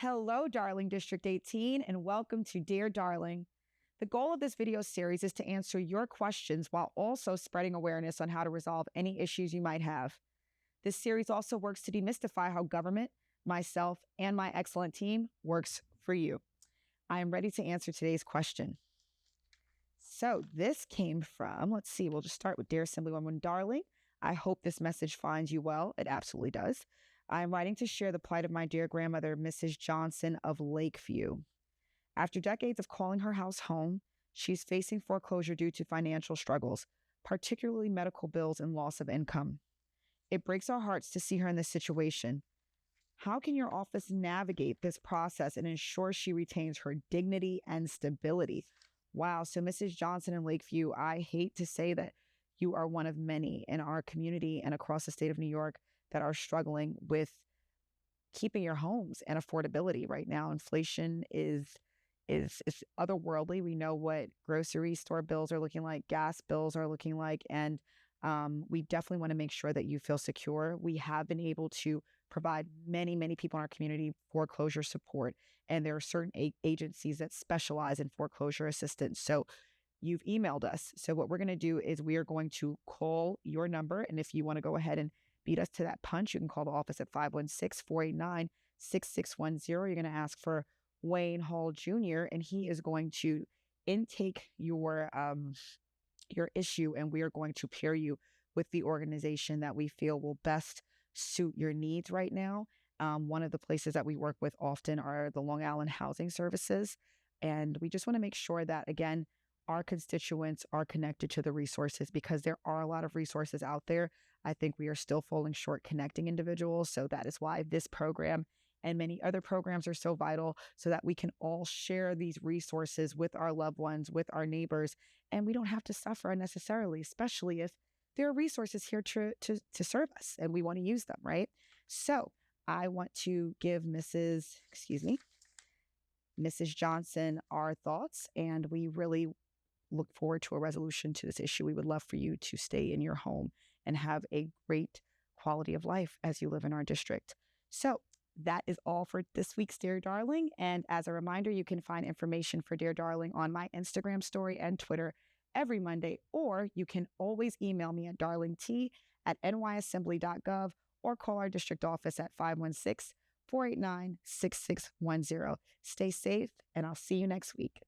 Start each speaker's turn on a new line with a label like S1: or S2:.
S1: Hello, Darling District 18, and welcome to Dear Darling. The goal of this video series is to answer your questions while also spreading awareness on how to resolve any issues you might have. This series also works to demystify how government, myself, and my excellent team works for you. I am ready to answer today's question. So this came from, let's see, we'll just start with Dear Assemblywoman Darling. I hope this message finds you well. It absolutely does. I'm writing to share the plight of my dear grandmother, Mrs. Johnson of Lakeview. After decades of calling her house home, she's facing foreclosure due to financial struggles, particularly medical bills and loss of income. It breaks our hearts to see her in this situation. How can your office navigate this process and ensure she retains her dignity and stability? Wow. So Mrs. Johnson in Lakeview, I hate to say that you are one of many in our community and across the state of New York that are struggling with keeping your homes and affordability right now. Inflation is otherworldly. We know what grocery store bills are looking like, gas bills are looking like, and we definitely want to make sure that you feel secure. We have been able to provide many people in our community foreclosure support, and there are certain agencies that specialize in foreclosure assistance. So you've emailed us. So what we're going to do is we are going to call your number, and if you want to go ahead and beat us to that punch, you can call the office at 516-489-6610. You're going to ask for Wayne Hall Jr., and he is going to intake your issue, and we are going to pair you with the organization that we feel will best suit your needs right now. One of the places that we work with often are the Long Island Housing Services, and we just want to make sure that, again, our constituents are connected to the resources, because there are a lot of resources out there. I think we are still falling short connecting individuals. So that is why this program and many other programs are so vital, so that we can all share these resources with our loved ones, with our neighbors, and we don't have to suffer unnecessarily, especially if there are resources here to serve us and we want to use them, right? So I want to give Mrs. Johnson our thoughts, and we really look forward to a resolution to this issue. We would love for you to stay in your home and have a great quality of life as you live in our district. So that is all for this week's Dear Darling. And as a reminder, you can find information for Dear Darling on my Instagram story and Twitter every Monday, or you can always email me at darlingt@nyassembly.gov or call our district office at 516-489-6610. Stay safe, and I'll see you next week.